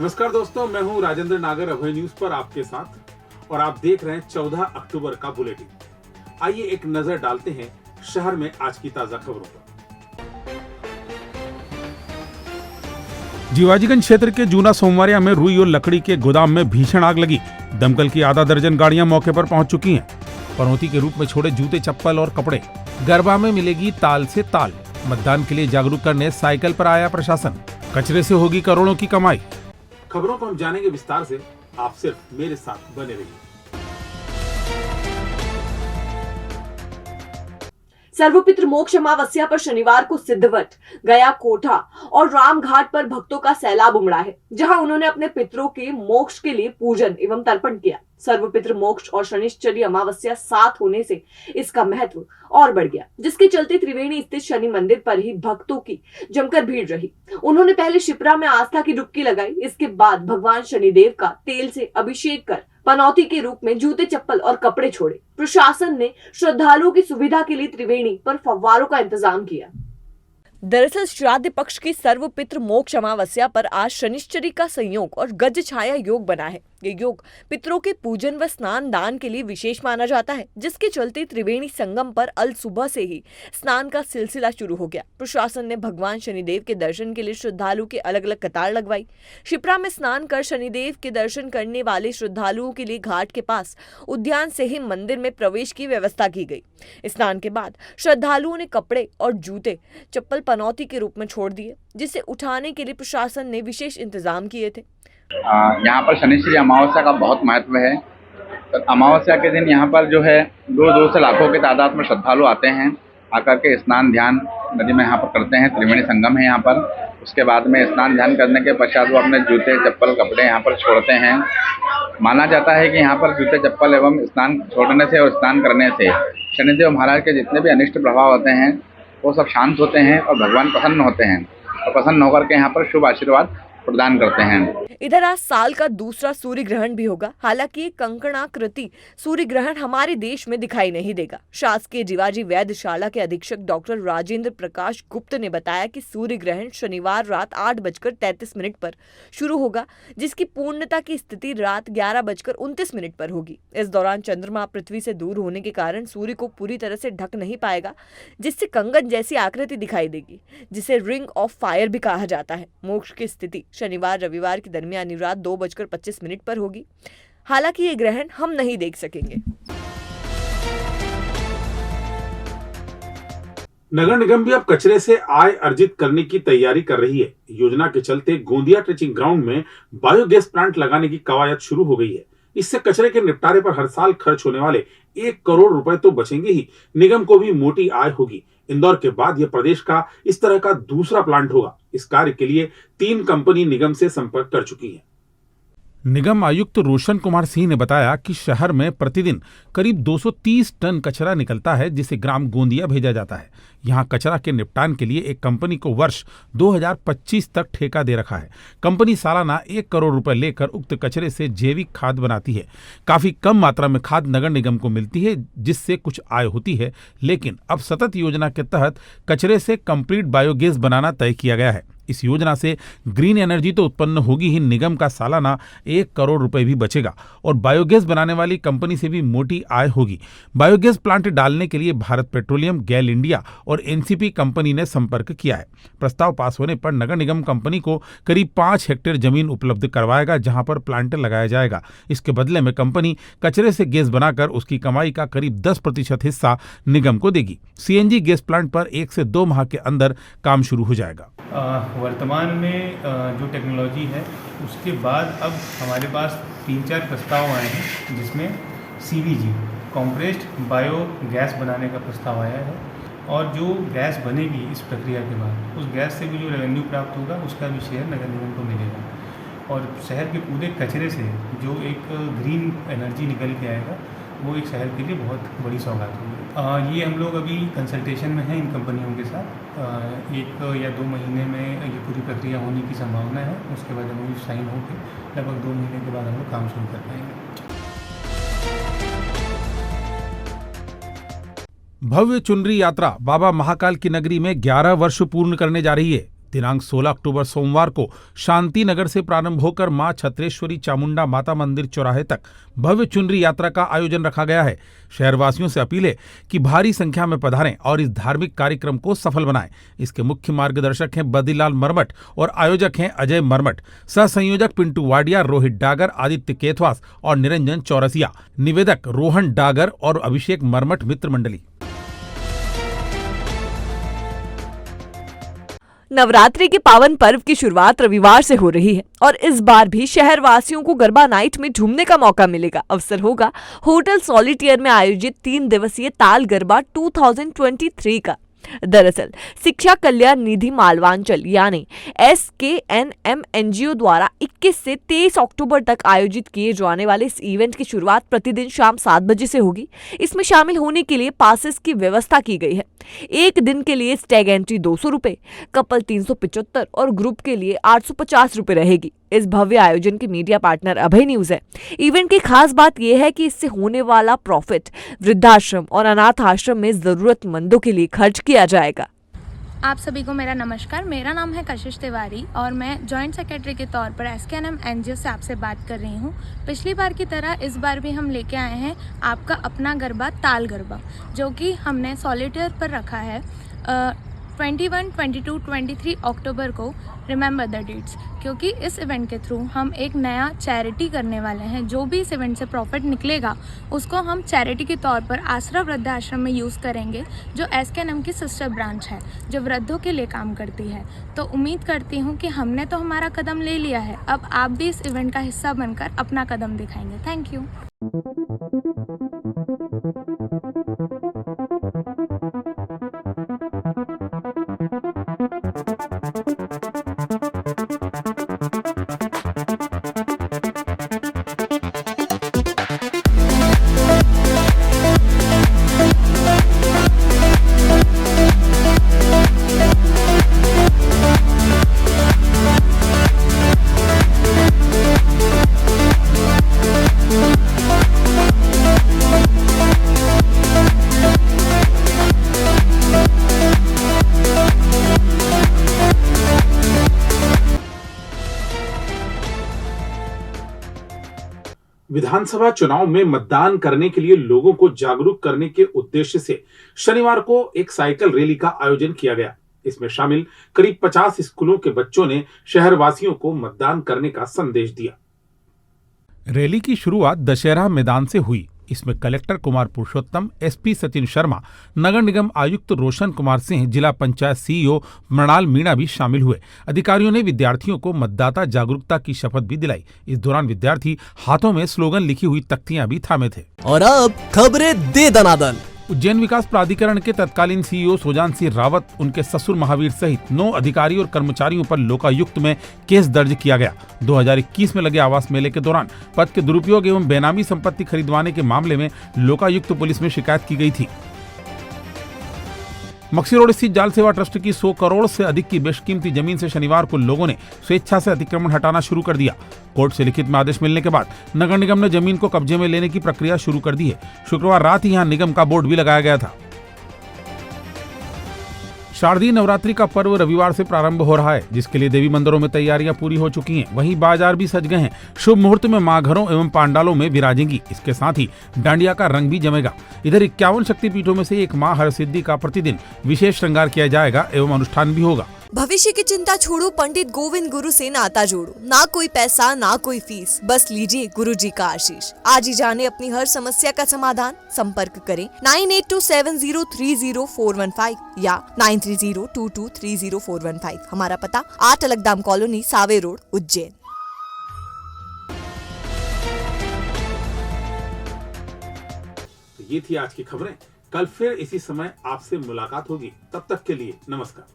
नमस्कार दोस्तों, मैं हूं राजेंद्र नागर अभय न्यूज पर आपके साथ और आप देख रहे हैं 14 अक्टूबर का बुलेटिन। आइए एक नजर डालते हैं शहर में आज की ताजा खबरों पर। जीवाजीगंज क्षेत्र के जूना सोमवारिया में रुई और लकड़ी के गोदाम में भीषण आग लगी। दमकल की आधा दर्जन गाड़ियां मौके पर पहुंच चुकी हैं। पनौती के रूप में छोड़े जूते, चप्पल और कपड़े। गरबा में मिलेगी ताल से ताल। मतदान के लिए जागरूक करने साइकिल पर आया प्रशासन। कचरे से होगी करोड़ों की कमाई। खबरों को हम जानेंगे विस्तार से, आप सिर्फ मेरे साथ बने रहिए। सर्वपितृ मोक्ष अमावस्या पर शनिवार को सिद्धवट, गया कोठा और रामघाट पर भक्तों का सैलाब उमड़ा है, जहां उन्होंने अपने पितरों के मोक्ष के लिए पूजन एवं तर्पण किया। सर्वपितृ मोक्ष और शनिश्चरी अमावस्या साथ होने से इसका महत्व और बढ़ गया, जिसके चलते त्रिवेणी स्थित शनि मंदिर पर ही भक्तों की जमकर भीड़ रही। उन्होंने पहले शिप्रा में आस्था की डुबकी लगाई। इसके बाद भगवान शनिदेव का तेल से अभिषेक कर पनौती के रूप में जूते, चप्पल और कपड़े छोड़े। प्रशासन ने श्रद्धालुओं की सुविधा के लिए त्रिवेणी पर फव्वारों का इंतजाम किया। दरअसल श्राद्ध पक्ष की सर्वपितृ मोक्ष अमावस्या पर आज शनिश्चरी का संयोग और गज छाया योग बना है। ये योग पितरों के पूजन व स्नान दान के लिए विशेष माना जाता है, जिसके चलते त्रिवेणी संगम पर अल सुबह से ही स्नान का सिलसिला शुरू हो गया। प्रशासन ने भगवान शनिदेव के दर्शन के लिए श्रद्धालुओं की अलग अलग कतार लगवाई। शिप्रा में स्नान कर शनिदेव के दर्शन करने वाले श्रद्धालुओं के लिए घाट के पास उद्यान से ही मंदिर में प्रवेश की व्यवस्था की गई। स्नान के बाद श्रद्धालुओं ने कपड़े और जूते, चप्पल पनौती के रूप में छोड़ दिए, जिसे उठाने के लिए प्रशासन ने विशेष इंतजाम किए थे। यहाँ पर शनिश्चरी अमावस्या का बहुत महत्व है। तो अमावस्या के दिन यहाँ पर जो है दूर से लाखों की तादाद में श्रद्धालु आते हैं। आकर के स्नान ध्यान नदी में यहाँ पर करते हैं। त्रिवेणी संगम है यहाँ पर। उसके बाद में स्नान ध्यान करने के पश्चात वो अपने जूते, चप्पल, कपड़े यहाँ पर छोड़ते हैं। माना जाता है कि यहाँ पर जूते, चप्पल एवं स्नान छोड़ने से और स्नान करने से शनिदेव महाराज के जितने भी अनिष्ट प्रभाव होते हैं वो सब शांत होते हैं और भगवान प्रसन्न होते हैं और प्रसन्न होकर के यहाँ पर शुभ आशीर्वाद प्रदान करते हैं। इधर आज साल का दूसरा सूर्य ग्रहण भी होगा। हालांकि कंकणाकृति सूर्य ग्रहण हमारे देश में दिखाई नहीं देगा। शासकीय जीवाजी वैद्यशाला के अधीक्षक डॉक्टर राजेंद्र प्रकाश गुप्त ने बताया कि सूर्य ग्रहण शनिवार रात 8:33 पर शुरू होगा, जिसकी पूर्णता की स्थिति रात 11:29 पर होगी। इस दौरान चंद्रमा पृथ्वी से दूर होने के कारण सूर्य को पूरी तरह से ढक नहीं पाएगा, जिससे कंगन जैसी आकृति दिखाई देगी, जिसे रिंग ऑफ फायर भी कहा जाता है। मोक्ष की स्थिति शनिवार रविवार के दरमियान रात 2:25 पर होगी। हालांकि ये ग्रहण हम नहीं देख सकेंगे। नगर निगम भी अब कचरे से आय अर्जित करने की तैयारी कर रही है। योजना के चलते गोंदिया ट्रेचिंग ग्राउंड में बायोगैस प्लांट लगाने की कवायद शुरू हो गई है। इससे कचरे के निपटारे पर हर साल खर्च होने वाले 1 करोड़ रुपए तो बचेंगे ही, निगम को भी मोटी आय होगी। इंदौर के बाद यह प्रदेश का इस तरह का दूसरा प्लांट होगा। इस कार्य के लिए 3 कंपनी निगम से संपर्क कर चुकी हैं। निगम आयुक्त रोशन कुमार सिंह ने बताया कि शहर में प्रतिदिन करीब 230 टन कचरा निकलता है, जिसे ग्राम गोंदिया भेजा जाता है। यहां कचरा के निपटान के लिए एक कंपनी को वर्ष 2025 तक ठेका दे रखा है। कंपनी सालाना 1 करोड़ रुपए लेकर उक्त कचरे से जैविक खाद बनाती है। काफी कम मात्रा में खाद नगर निगम को मिलती है, जिससे कुछ आय होती है, लेकिन अब सतत योजना के तहत कचरे से कंप्लीट बायोगैस बनाना तय किया गया है। इस योजना से ग्रीन एनर्जी तो उत्पन्न होगी ही, निगम का सालाना 1 करोड़ रुपए भी बचेगा और बायोगैस बनाने वाली कंपनी से भी मोटी आय होगी। बायोगैस प्लांट डालने के लिए भारत पेट्रोलियम, गैल इंडिया और एनसीपी कंपनी ने संपर्क किया है। प्रस्ताव पास होने पर नगर निगम कंपनी को करीब 5 हेक्टेयर जमीन उपलब्ध करवाएगा, जहां पर प्लांट लगाया जाएगा। इसके बदले में कंपनी कचरे से गैस बनाकर उसकी कमाई का करीब 10% हिस्सा निगम को देगी। सीएनजी गैस प्लांट पर 1 से 2 माह के अंदर काम शुरू हो जाएगा। वर्तमान में जो टेक्नोलॉजी है उसके बाद अब हमारे पास 3-4 प्रस्ताव आए हैं, जिसमें सीबीजी कॉम्प्रेस्ड बायो गैस बनाने का प्रस्ताव आया है और जो गैस बनेगी इस प्रक्रिया के बाद उस गैस से भी जो रेवेन्यू प्राप्त होगा उसका भी शेयर नगर निगम को मिलेगा और शहर के पूरे कचरे से जो एक ग्रीन एनर्जी निकल के आएगा वो एक शहर के लिए बहुत बड़ी सौगात होगी। ये हम लोग अभी कंसल्टेशन में हैं इन कंपनियों के साथ। 1 या 2 महीने में ये पूरी प्रक्रिया होने की संभावना है। उसके बाद हम साइन होकर लगभग 2 महीने के बाद हम लोग काम शुरू कर पाएंगे। भव्य चुनरी यात्रा बाबा महाकाल की नगरी में 11 वर्ष पूर्ण करने जा रही है। दिनांक 16 अक्टूबर सोमवार को शांति नगर से प्रारंभ होकर मां छत्रेश्वरी चामुंडा माता मंदिर चौराहे तक भव्य चुनरी यात्रा का आयोजन रखा गया है। शहरवासियों से अपील है कि भारी संख्या में पधारें और इस धार्मिक कार्यक्रम को सफल बनाएं। इसके मुख्य मार्गदर्शक हैं बद्रीलाल मरमट और आयोजक हैं अजय मरमट, सह संयोजक पिंटू वाडिया, रोहित डागर, आदित्य केथवास और निरंजन चौरसिया, निवेदक रोहन डागर और अभिषेक मरमट मित्र मंडली। नवरात्रि के पावन पर्व की शुरुआत रविवार से हो रही है और इस बार भी शहर वासियों को गरबा नाइट में झूमने का मौका मिलेगा। अवसर होगा होटल सॉलिटियर में आयोजित 3 दिवसीय ताल गरबा 2023 का। दरअसल शिक्षा कल्याण निधि मालवांचल यानी SKNM NGO द्वारा 21 से 23 अक्टूबर तक आयोजित किए जाने वाले इस इवेंट की शुरुआत प्रतिदिन शाम 7 बजे से होगी। इसमें शामिल होने के लिए पासेस की व्यवस्था की गई है। एक दिन के लिए स्टैग एंट्री 200 रुपए, कपल 375 और ग्रुप के लिए 850 रुपए रहेगी। इस भव्य आयोजन के मीडिया पार्टनर अभय न्यूज है। इवेंट की खास बात यह है कि इससे होने वाला प्रॉफिट वृद्धाश्रम और अनाथ आश्रम में जरूरतमंदों के लिए खर्च किया जाएगा। आप सभी को मेरा नमस्कार। मेरा नाम है कशिश तिवारी और मैं जॉइंट सेक्रेटरी के तौर पर SKNM NGO से आपसे बात कर रही हूँ। पिछली बार की तरह इस बार भी हम लेके आए हैं आपका अपना गरबा ताल गरबा, जो कि हमने सॉलिटेयर पर रखा है 21, 22, 23 अक्टूबर को। रिमेंबर द डेट्स, क्योंकि इस इवेंट के थ्रू हम एक नया चैरिटी करने वाले हैं। जो भी इस इवेंट से प्रॉफिट निकलेगा उसको हम चैरिटी के तौर पर आसरा वृद्धाश्रम में यूज़ करेंगे, जो SKNM की सिस्टर ब्रांच है जो वृद्धों के लिए काम करती है। तो उम्मीद करती हूँ कि हमने तो हमारा कदम ले लिया है, अब आप भी इस इवेंट का हिस्सा बनकर अपना कदम दिखाएंगे। Thank you. विधानसभा चुनाव में मतदान करने के लिए लोगों को जागरूक करने के उद्देश्य से शनिवार को एक साइकिल रैली का आयोजन किया गया। इसमें शामिल करीब 50 स्कूलों के बच्चों ने शहरवासियों को मतदान करने का संदेश दिया। रैली की शुरुआत दशहरा मैदान से हुई। इसमें कलेक्टर कुमार पुरुषोत्तम, SP सचिन शर्मा, नगर निगम आयुक्त रोशन कुमार सिंह, जिला पंचायत CEO मृणाल मीणा भी शामिल हुए। अधिकारियों ने विद्यार्थियों को मतदाता जागरूकता की शपथ भी दिलाई। इस दौरान विद्यार्थी हाथों में स्लोगन लिखी हुई तख्तियां भी थामे थे। और अब खबरें दे दनादन। उज्जैन विकास प्राधिकरण के तत्कालीन CEO सुजान सिंह रावत, उनके ससुर महावीर सहित 9 अधिकारी और कर्मचारियों पर लोकायुक्त में केस दर्ज किया गया। 2021 में लगे आवास मेले के दौरान पद के दुरुपयोग एवं बेनामी संपत्ति खरीदवाने के मामले में लोकायुक्त पुलिस में शिकायत की गई थी। मक्सी रोड स्थित जाल सेवा ट्रस्ट की 100 करोड़ से अधिक की बेशकीमती जमीन से शनिवार को लोगों ने स्वेच्छा से अतिक्रमण हटाना शुरू कर दिया। कोर्ट से लिखित में आदेश मिलने के बाद नगर निगम ने जमीन को कब्जे में लेने की प्रक्रिया शुरू कर दी है। शुक्रवार रात ही यहां निगम का बोर्ड भी लगाया गया था। शारदीय नवरात्रि का पर्व रविवार से प्रारंभ हो रहा है, जिसके लिए देवी मंदिरों में तैयारियां पूरी हो चुकी हैं। वहीं बाजार भी सज गए हैं। शुभ मुहूर्त में मां घरों एवं पांडालों में विराजेंगी। इसके साथ ही डांडिया का रंग भी जमेगा। इधर 51 शक्तिपीठों में से एक मां हरसिद्धि का प्रतिदिन विशेष श्रृंगार किया जाएगा एवं अनुष्ठान भी होगा। भविष्य की चिंता छोड़ो, पंडित गोविंद गुरु से नाता जोड़ो। ना कोई पैसा ना कोई फीस, बस लीजिए गुरु जी का आशीष। आज ही जाने अपनी हर समस्या का समाधान। संपर्क करें 9827030415 या 9302230415। हमारा पता 8 अलगदाम कॉलोनी, सावे रोड, उज्जैन। ये थी आज की खबरें। कल फिर इसी समय आपसे मुलाकात होगी। तब तक के लिए नमस्कार।